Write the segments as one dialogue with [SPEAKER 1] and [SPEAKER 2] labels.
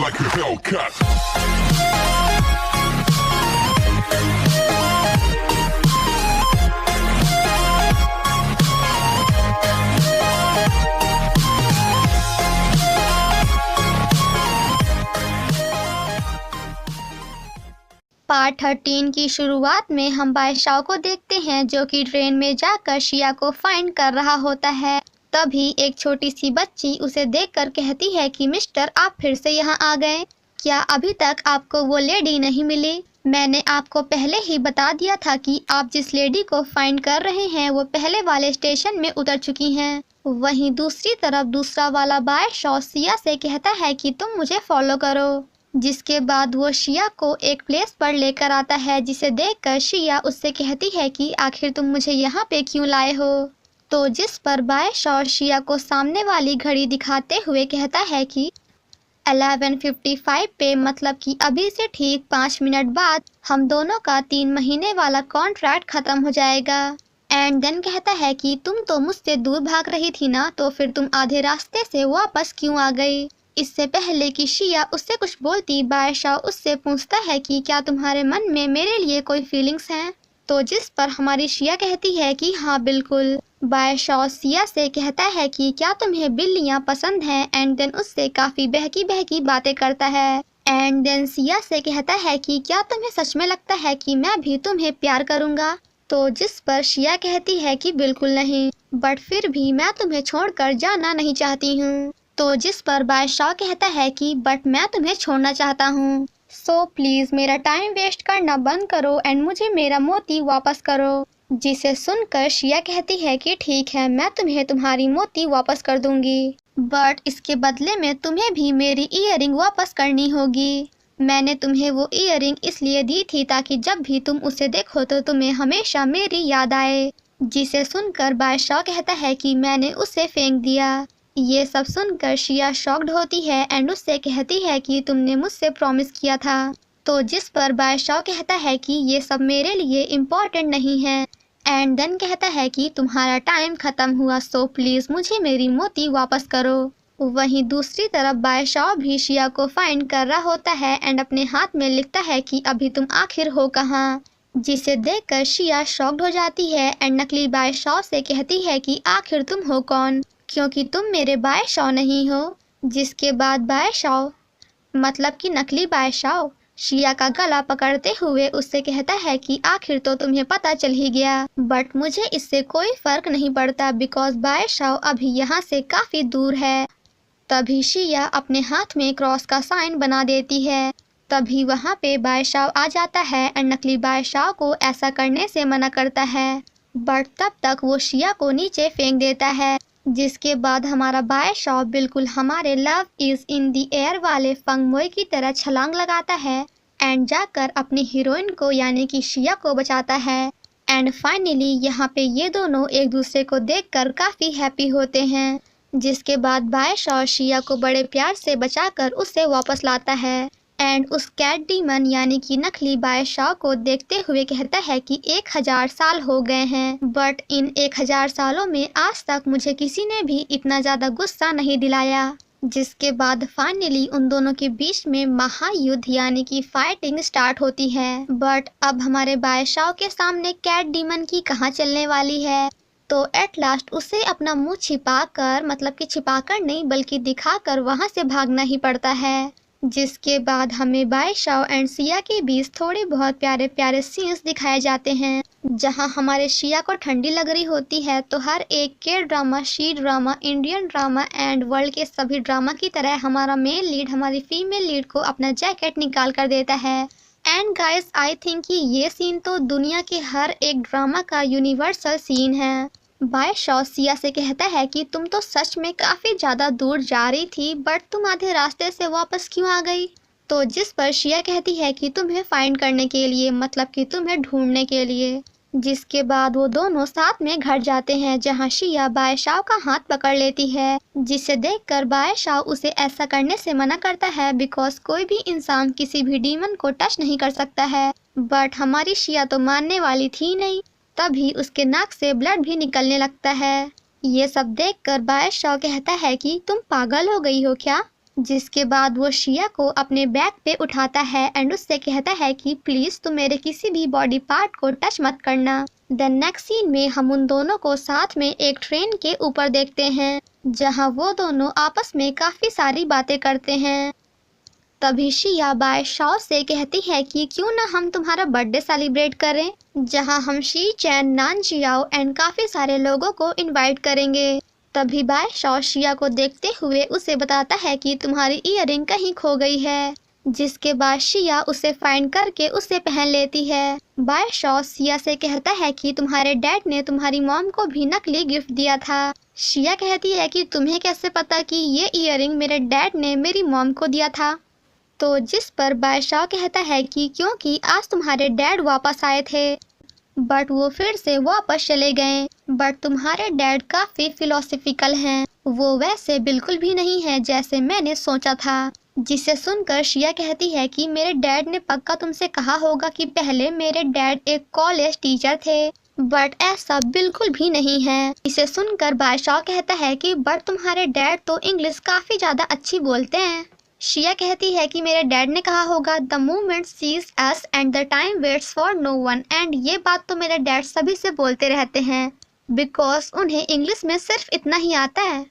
[SPEAKER 1] like a Hellcat.
[SPEAKER 2] Part 13 की शुरुआत में हम बादशाह को देखते हैं जो कि ट्रेन में जाकर शिया को फाइंड कर रहा होता है। तभी एक छोटी सी बच्ची उसे देखकर कहती है कि मिस्टर, आप फिर से यहाँ आ गए। क्या अभी तक आपको वो लेडी नहीं मिली? मैंने आपको पहले ही बता दिया था कि आप जिस लेडी को फाइंड कर रहे हैं वो पहले वाले स्टेशन में उतर चुकी हैं। वहीं दूसरी तरफ दूसरा वाला बादशाह शिया से कहता है कि तुम मुझे फॉलो करो, जिसके बाद वो शिया को एक प्लेस पर लेकर आता है, जिसे देखकर शिया उससे कहती है कि आखिर तुम मुझे यहाँ पे क्यों लाए हो। तो जिस पर बादशाह शिया को सामने वाली घड़ी दिखाते हुए कहता है कि 11:55 पे, मतलब कि अभी से ठीक 5 मिनट बाद हम दोनों का 3 महीने वाला कॉन्ट्रैक्ट खत्म हो जाएगा। एंड देन कहता है कि तुम तो मुझसे दूर भाग रही थी ना, तो फिर तुम आधे रास्ते से वापस क्यों आ गई? इससे पहले कि शिया उससे कुछ बोलती, बादशाह उससे पूछता है कि क्या तुम्हारे मन में मेरे लिए कोई फीलिंग्स हैं? तो जिस पर हमारी शिया कहती है कि हाँ बिल्कुल। बादशाह शिया से कहता है कि क्या तुम्हें बिल्लियाँ पसंद हैं? एंड देन उससे काफ़ी बहकी बहकी बातें करता है। एंड देन शिया से कहता है कि क्या तुम्हें सच में लगता है कि मैं भी तुम्हें प्यार करूँगा? तो जिस पर शिया कहती है कि बिल्कुल नहीं, बट फिर भी मैं तुम्हें छोड़कर जाना नहीं चाहती हूँ। तो जिस पर बादशाह कहता है कि बट मैं तुम्हें छोड़ना चाहता हूँ, सो प्लीज़ मेरा टाइम वेस्ट करना बंद करो एंड मुझे मेरा मोती वापस करो। जिसे सुनकर शिया कहती है कि ठीक है, मैं तुम्हें तुम्हारी मोती वापस कर दूंगी, बट इसके बदले में तुम्हें भी मेरी ईयरिंग वापस करनी होगी। मैंने तुम्हें वो ईयरिंग इसलिए दी थी ताकि जब भी तुम उसे देखो तो तुम्हें हमेशा मेरी याद आए। जिसे सुनकर बादशाह कहता है कि मैंने उसे फेंक दिया। ये सब सुनकर शिया शॉक्ड होती है एंड उससे कहती है कि तुमने मुझसे प्रॉमिस किया था। तो जिस पर बादशाह कहता है कि ये सब मेरे लिए इम्पोर्टेंट नहीं है। एंड देन कहता है कि तुम्हारा टाइम ख़त्म हुआ, सो प्लीज़ मुझे मेरी मोती वापस करो। वहीं दूसरी तरफ बादशाह भी शिया को फाइंड कर रहा होता है एंड अपने हाथ में लिखता है कि अभी तुम आखिर हो कहाँ। जिसे देखकर शिया शॉक्ड हो जाती है एंड नकली बादशाह से कहती है कि आखिर तुम हो कौन, क्योंकि तुम मेरे बादशाह नहीं हो। जिसके बाद बादशाह, मतलब कि नकली बादशाह, शिया का गला पकड़ते हुए उससे कहता है कि आखिर तो तुम्हें पता चल ही गया, बट मुझे इससे कोई फर्क नहीं पड़ता बिकॉज बादशाह अभी यहाँ से काफ़ी दूर है। तभी शिया अपने हाथ में क्रॉस का साइन बना देती है। तभी वहाँ पे बादशाह आ जाता है एंड नकली बादशाह को ऐसा करने से मना करता है, बट तब तक वो शिया को नीचे फेंक देता है। जिसके बाद हमारा बादशाह बिल्कुल हमारे love is in the air वाले फंगमोई की तरह छलांग लगाता है एंड जाकर अपनी हीरोइन को यानी कि शिया को बचाता है। एंड फाइनली यहाँ पे ये दोनों एक दूसरे को देखकर काफ़ी हैप्पी होते हैं। जिसके बाद बादशाह शिया को बड़े प्यार से बचाकर उसे वापस लाता है एंड उस कैट डीमन यानी कि नकली बादशाह को देखते हुए कहता है कि 1000 साल हो गए हैं, बट इन 1000 सालों में आज तक मुझे किसी ने भी इतना ज़्यादा गुस्सा नहीं दिलाया। जिसके बाद फाइनली उन दोनों के बीच में महायुद्ध यानी कि फाइटिंग स्टार्ट होती है। बट अब हमारे बादशाह के सामने कैट डीमन की कहाँ चलने वाली है, तो एट लास्ट उसे अपना मुंह छिपाकर, मतलब कि छिपाकर नहीं बल्कि दिखाकर वहाँ से भागना ही पड़ता है। जिसके बाद हमें बादशाह एंड शिया के बीच थोड़े बहुत प्यारे प्यारे सीन्स दिखाए जाते हैं, जहां हमारे शिया को ठंडी लग रही होती है तो हर एक के drama, she drama, Indian drama and world के सभी ड्रामा की तरह हमारा मेल लीड हमारी फीमेल लीड को अपना जैकेट निकाल कर देता है। एंड गाइस, आई थिंक कि ये सीन तो दुनिया के हर एक ड्रामा का यूनिवर्सल सीन है। बादशाह शिया से कहता है कि तुम तो सच में काफ़ी ज़्यादा दूर जा रही थी, बट तुम आधे रास्ते से वापस क्यों आ गई? तो जिस पर शिया कहती है कि तुम्हें फाइंड करने के लिए, मतलब कि तुम्हें ढूंढने के लिए। जिसके बाद वो दोनों साथ में घर जाते हैं जहां शिया बादशाह का हाथ पकड़ लेती है, जिसे देखकर बादशाह उसे ऐसा करने से मना करता है बिकॉज कोई भी इंसान किसी भी डीमन को टच नहीं कर सकता है। बट हमारी शिया तो मानने वाली थी नहीं। तभी उसके नाक से ब्लड भी निकलने लगता है। ये सब देखकर बादशाह कहता है कि तुम पागल हो गई हो क्या? जिसके बाद वो शिया को अपने बैग पे उठाता है एंड उससे कहता है कि प्लीज तुम मेरे किसी भी बॉडी पार्ट को टच मत करना। देन नेक्स्ट सीन में हम उन दोनों को साथ में एक ट्रेन के ऊपर देखते हैं जहां वो दोनों आपस में काफी सारी बातें करते हैं। तभी शिया बाय शाओ से कहती है कि क्यों ना हम तुम्हारा बर्थडे सेलिब्रेट करें, जहां हम शी चैन, नान जियाओ एंड काफी सारे लोगों को इनवाइट करेंगे। तभी बाय शाओ शिया को देखते हुए उसे बताता है कि तुम्हारी ईयरिंग कहीं खो गई है, जिसके बाद शिया उसे फाइंड करके उसे पहन लेती है। बाय शाओ शिया से कहता है कि तुम्हारे डैड ने तुम्हारी मॉम को भी नकली गिफ्ट दिया था। शिया कहती है कि तुम्हें कैसे पता कि ये ईयरिंग मेरे डैड ने मेरी मॉम को दिया था। तो जिस पर बाय शाओ कहता है कि क्योंकि आज तुम्हारे डैड वापस आए थे बट वो फिर से वापस चले गए, बट तुम्हारे डैड काफी फिलोसफिकल हैं, वो वैसे बिल्कुल भी नहीं है जैसे मैंने सोचा था। जिसे सुनकर शिया कहती है कि मेरे डैड ने पक्का तुमसे कहा होगा कि पहले मेरे डैड एक कॉलेज टीचर थे, बट ऐसा बिल्कुल भी नहीं है। इसे सुनकर बाय शाओ कहता है कि बट तुम्हारे डैड तो इंग्लिश काफी ज्यादा अच्छी बोलते हैं। शिया कहती है कि मेरे डैड ने कहा होगा the movement seize us and the time waits for no one, एंड ये बात तो मेरे डैड सभी से बोलते रहते हैं बिकॉज उन्हें इंग्लिश में सिर्फ इतना ही आता है।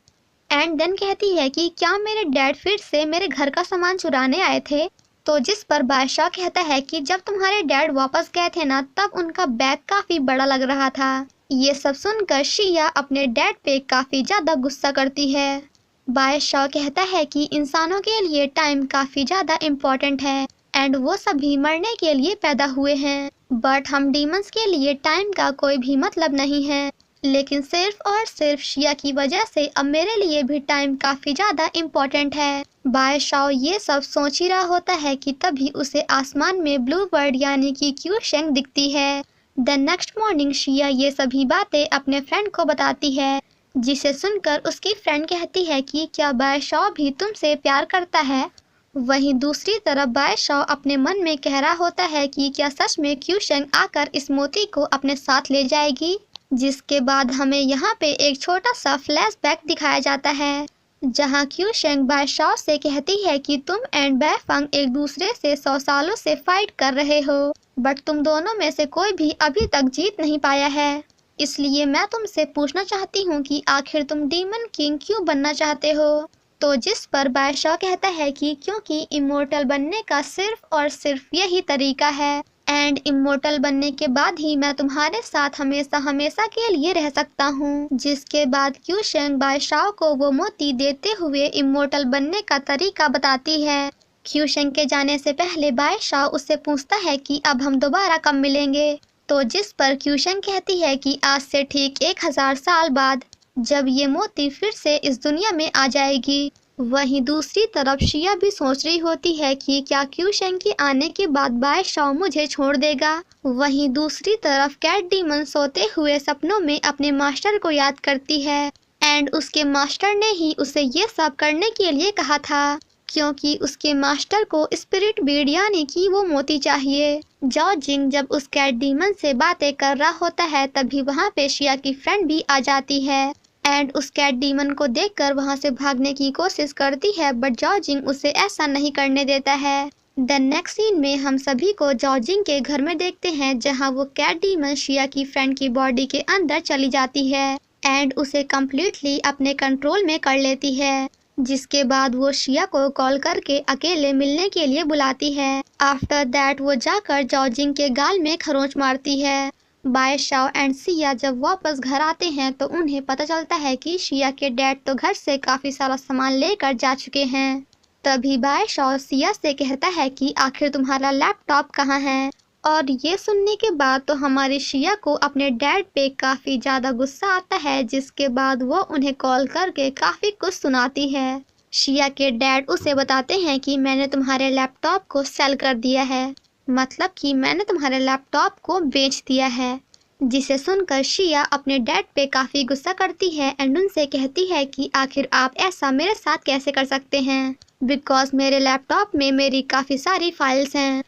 [SPEAKER 2] एंड देन कहती है कि क्या मेरे डैड फिर से मेरे घर का सामान चुराने आए थे। तो जिस पर बाय शाओ कहता है कि जब तुम्हारे डैड वापस गए थे ना तब उनका बैग काफी बड़ा लग रहा था। ये सब सुनकर शिया अपने डैड पे काफी ज्यादा गुस्सा करती है। बाय शाओ कहता है कि इंसानों के लिए टाइम काफी ज्यादा इम्पोर्टेंट है एंड वो सभी मरने के लिए पैदा हुए हैं, बट हम डीमंस के लिए टाइम का कोई भी मतलब नहीं है। लेकिन सिर्फ और सिर्फ शिया की वजह से अब मेरे लिए भी टाइम काफी ज्यादा इम्पोर्टेंट है। बाय शाओ ये सब सोच ही रहा होता है कि तभी उसे आसमान में ब्लू बर्ड यानी कि क्यू शेंग दिखती है। द नेक्स्ट मॉर्निंग शिया ये सभी बातें अपने फ्रेंड को बताती है, जिसे सुनकर उसकी फ्रेंड कहती है कि क्या बाय शाओ भी तुमसे प्यार करता है। वहीं दूसरी तरफ बाय शाओ अपने मन में कह रहा होता है कि क्या सच में क्यू शेंग आकर इस मोती को अपने साथ ले जाएगी। जिसके बाद हमें यहाँ पे एक छोटा सा फ्लैशबैक दिखाया जाता है जहाँ क्यू शेंग बाय शाओ से कहती है कि तुम एंड बैफंग एक दूसरे से 100 सालों से फाइट कर रहे हो, बट तुम दोनों में से कोई भी अभी तक जीत नहीं पाया है। इसलिए मैं तुमसे पूछना चाहती हूँ कि आखिर तुम डीमन किंग क्यों बनना चाहते हो। तो जिस पर बाय शाओ कहता है कि क्योंकि इमोर्टल बनने का सिर्फ और सिर्फ यही तरीका है एंड इमोर्टल बनने के बाद ही मैं तुम्हारे साथ हमेशा हमेशा के लिए रह सकता हूँ। जिसके बाद क्यू शेंग बाय शाओ को वो मोती देते हुए इमोर्टल बनने का तरीका बताती है। क्यू शेंग के जाने से पहले बाय शाओ उससे पूछता है कि अब हम दोबारा कब मिलेंगे। तो जिस पर क्यू शेंग कहती है कि आज से ठीक 1000 साल बाद जब ये मोती फिर से इस दुनिया में आ जाएगी। वहीं दूसरी तरफ शिया भी सोच रही होती है कि क्या क्यू शेंग के आने के बाद बाय शाओ मुझे छोड़ देगा। वहीं दूसरी तरफ कैट डीमन सोते हुए सपनों में अपने मास्टर को याद करती है एंड उसके मास्टर ने ही उसे ये सब करने के लिए कहा था क्योंकि उसके मास्टर को स्पिरिट बीड यानी कि वो मोती चाहिए। जाओ जिंग जब उस कैट डीमन से बातें कर रहा होता है तभी वहाँ पे शिया की फ्रेंड भी आ जाती है एंड उस कैट डीमन को देखकर वहाँ से भागने की कोशिश करती है, बट जाओ जिंग उसे ऐसा नहीं करने देता है। द नेक्स्ट सीन में हम सभी को जाओ जिंग के घर में देखते हैं जहाँ वो कैट डीमन शिया की फ्रेंड की बॉडी के अंदर चली जाती है एंड उसे कम्प्लीटली अपने कंट्रोल में कर लेती है। जिसके बाद वो शिया को कॉल करके अकेले मिलने के लिए बुलाती है। आफ्टर दैट वो जाकर जाओ जिंग के गाल में खरोंच मारती है। बाय शाओ एंड शिया जब वापस घर आते हैं तो उन्हें पता चलता है कि शिया के डैड तो घर से काफी सारा सामान लेकर जा चुके हैं। तभी बाय शाओ शिया से कहता है कि आखिर तुम्हारा लैपटॉप कहाँ है। और ये सुनने के बाद तो हमारी शिया को अपने डैड पे काफी ज्यादा गुस्सा आता है, जिसके बाद वो उन्हें कॉल करके काफी कुछ सुनाती है। शिया के डैड उसे बताते हैं कि मैंने तुम्हारे लैपटॉप को सेल कर दिया है, मतलब कि मैंने तुम्हारे लैपटॉप को बेच दिया है। जिसे सुनकर शिया अपने डैड पे काफी गुस्सा करती है एंड उनसे कहती है कि आखिर आप ऐसा मेरे साथ कैसे कर सकते हैं, बिकॉज मेरे लैपटॉप में मेरी काफी सारी फाइल्स हैं।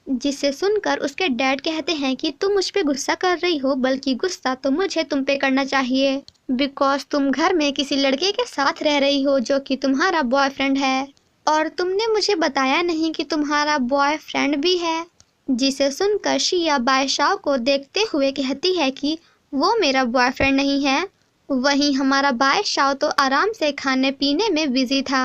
[SPEAKER 2] जिसे सुनकर उसके डैड कहते हैं कि तुम मुझ पे गुस्सा कर रही हो, बल्कि गुस्सा तो मुझे तुम पे करना चाहिए बिकॉज तुम घर में किसी लड़के के साथ रह रही हो जो कि तुम्हारा बॉयफ्रेंड है। और तुमने मुझे बताया नहीं कि तुम्हारा बॉयफ्रेंड भी है। जिसे सुनकर शिया बादशाह को देखते हुए कहती है कि वो मेरा बॉयफ्रेंड नहीं है। वहीं हमारा बादशाह तो आराम से खाने पीने में बिजी था।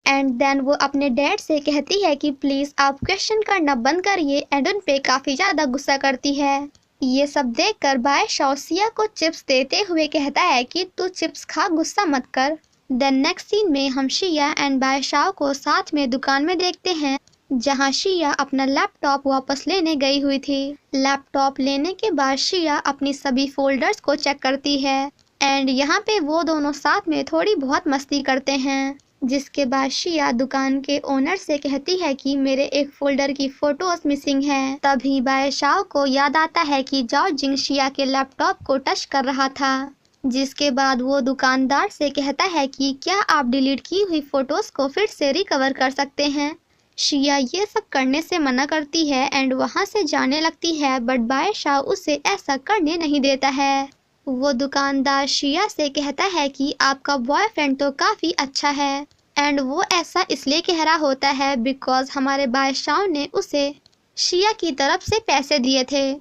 [SPEAKER 2] एंड देन वो अपने डैड से कहती है कि प्लीज आप क्वेश्चन करना बंद करिए एंड उन पे काफी ज्यादा गुस्सा करती है। ये सब देखकर बादशाह शिया को चिप्स देते हुए कहता है कि तू चिप्स खा, गुस्सा मत कर। देन नेक्स्ट सीन में हम शिया एंड बादशाह को साथ में दुकान में देखते हैं, जहां शिया अपना लैपटॉप वापस लेने गई हुई थी। लैपटॉप लेने के बाद शिया अपनी सभी फोल्डर्स को चेक करती है एंड यहाँ पे वो दोनों साथ में थोड़ी बहुत मस्ती करते हैं। जिसके बाद शिया दुकान के ओनर से कहती है कि मेरे एक फोल्डर की फोटोज मिसिंग है। तभी बादशाह को याद आता है कि जाओ जिंग शिया के लैपटॉप को टच कर रहा था। जिसके बाद वो दुकानदार से कहता है कि क्या आप डिलीट की हुई फोटोज को फिर से रिकवर कर सकते हैं। शिया ये सब करने से मना करती है एंड वहाँ से जाने लगती है, बट बादशाह उसे ऐसा करने नहीं देता है। वो दुकानदार शिया से कहता है कि आपका बॉयफ्रेंड तो काफ़ी अच्छा है एंड वो ऐसा इसलिए कह रहा होता है बिकॉज हमारे बादशाह ने उसे शिया की तरफ से पैसे दिए थे,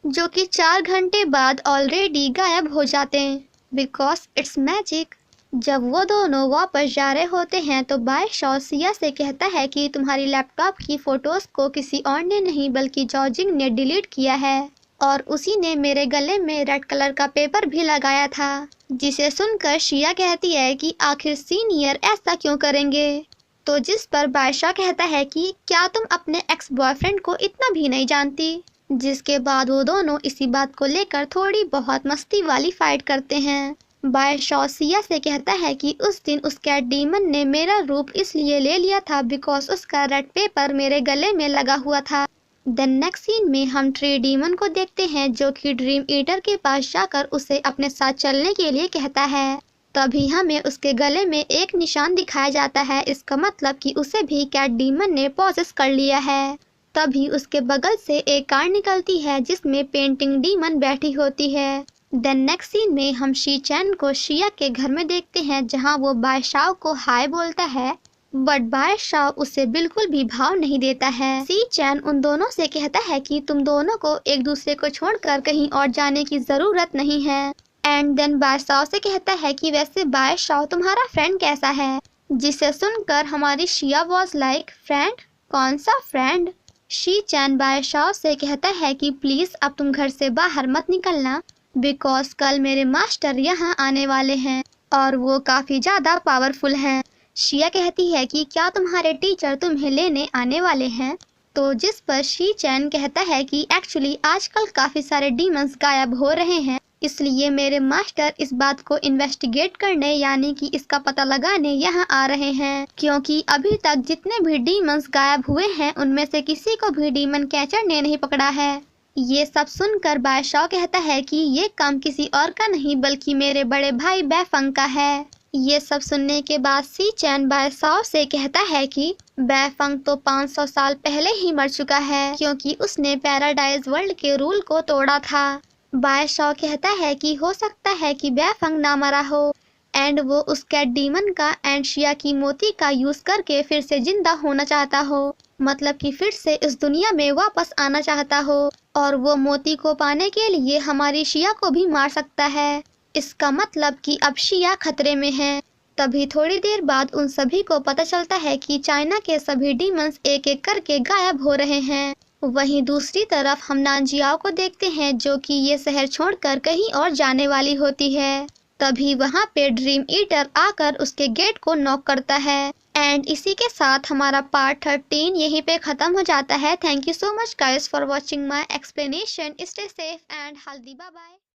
[SPEAKER 2] जो कि 4 घंटे बाद ऑलरेडी गायब हो जाते हैं बिकॉज इट्स मैजिक। जब वो दोनों वापस जा रहे होते हैं तो बादशाह शिया से कहता है कि तुम्हारी लैपटॉप की फोटोज को किसी और ने नहीं बल्कि जॉर्जिंग ने डिलीट किया है और उसी ने मेरे गले में रेड कलर का पेपर भी लगाया था। जिसे सुनकर शिया कहती है कि आखिर सीनियर ऐसा क्यों करेंगे। तो जिस पर बादशाह कहता है कि क्या तुम अपने एक्स बॉयफ्रेंड को इतना भी नहीं जानती। जिसके बाद वो दोनों इसी बात को लेकर थोड़ी बहुत मस्ती वाली फाइट करते हैं। बादशाह शिया से कहता है कि उस दिन उस कैट डीमन ने मेरा रूप इसलिए ले लिया था बिकॉज उसका रेड पेपर मेरे गले में लगा हुआ था। देन नेक्स्ट सीन में हम ट्री डीमन को देखते हैं, जो कि ड्रीम ईटर के पास जाकर उसे अपने साथ चलने के लिए कहता है। तभी हमें उसके गले में एक निशान दिखाया जाता है। इसका मतलब कि उसे भी कैट डीमन ने पॉसेस कर लिया है। तभी उसके बगल से एक कार निकलती है जिसमें पेंटिंग डीमन बैठी होती है। देन नेक्स्ट सीन में हम शी चैन को शिया के घर में देखते हैं, जहां वो बादशाह को हाय बोलता है, बट बादशाह उसे बिल्कुल भी भाव नहीं देता है। शी चैन उन दोनों से कहता है कि तुम दोनों को एक दूसरे को छोड़कर कहीं और जाने की जरूरत नहीं है। एंड देन बादशाह से कहता है कि वैसे बादशाह तुम्हारा फ्रेंड कैसा है। जिसे सुनकर हमारी शिया वॉज लाइक फ्रेंड, कौन सा फ्रेंड। शी चैन बादशाह से कहता है कि प्लीज अब तुम घर से बाहर मत निकलना बिकॉज कल मेरे मास्टर यहाँ आने वाले हैं और वो काफी ज्यादा पावरफुल हैं। शिया कहती है कि क्या तुम्हारे टीचर तुम्हें लेने आने वाले हैं। तो जिस पर शी चैन कहता है कि एक्चुअली आजकल काफी सारे डीमंस गायब हो रहे हैं, इसलिए मेरे मास्टर इस बात को इन्वेस्टिगेट करने यानी कि इसका पता लगाने यहाँ आ रहे हैं, क्योंकि अभी तक जितने भी डीमंस गायब हुए हैं उनमें से किसी को भी डीमन कैचर ने नहीं पकड़ा है। ये सब सुनकर बादशाह कहता है कि ये काम किसी और का नहीं बल्कि मेरे बड़े भाई बैफंग का है। ये सब सुनने के बाद शी चैन बादशाह से कहता है कि बैफंग तो 500 साल पहले ही मर चुका है, क्योंकि उसने पैराडाइज वर्ल्ड के रूल को तोड़ा था। बादशाह कहता है कि हो सकता है कि बैफंग ना मरा हो एंड वो उस कैट डीमन का एंड शिया की मोती का यूज करके फिर से जिंदा होना चाहता हो, मतलब कि फिर से इस दुनिया में वापस आना चाहता हो और वो मोती को पाने के लिए हमारी शिया को भी मार सकता है। इसका मतलब कि अब शिया खतरे में है। तभी थोड़ी देर बाद उन सभी को पता चलता है कि चाइना के सभी डीमंस एक एक करके गायब हो रहे हैं। वहीं दूसरी तरफ हम नानजियाओ को देखते हैं, जो कि ये शहर छोड़कर कहीं और जाने वाली होती है। तभी वहाँ पे ड्रीम ईटर आकर उसके गेट को नॉक करता है। एंड इसी के साथ हमारा पार्ट 13 यहीं पे खत्म हो जाता है। Thank you so much guys for watching my explanation. Stay safe and healthy, bye bye.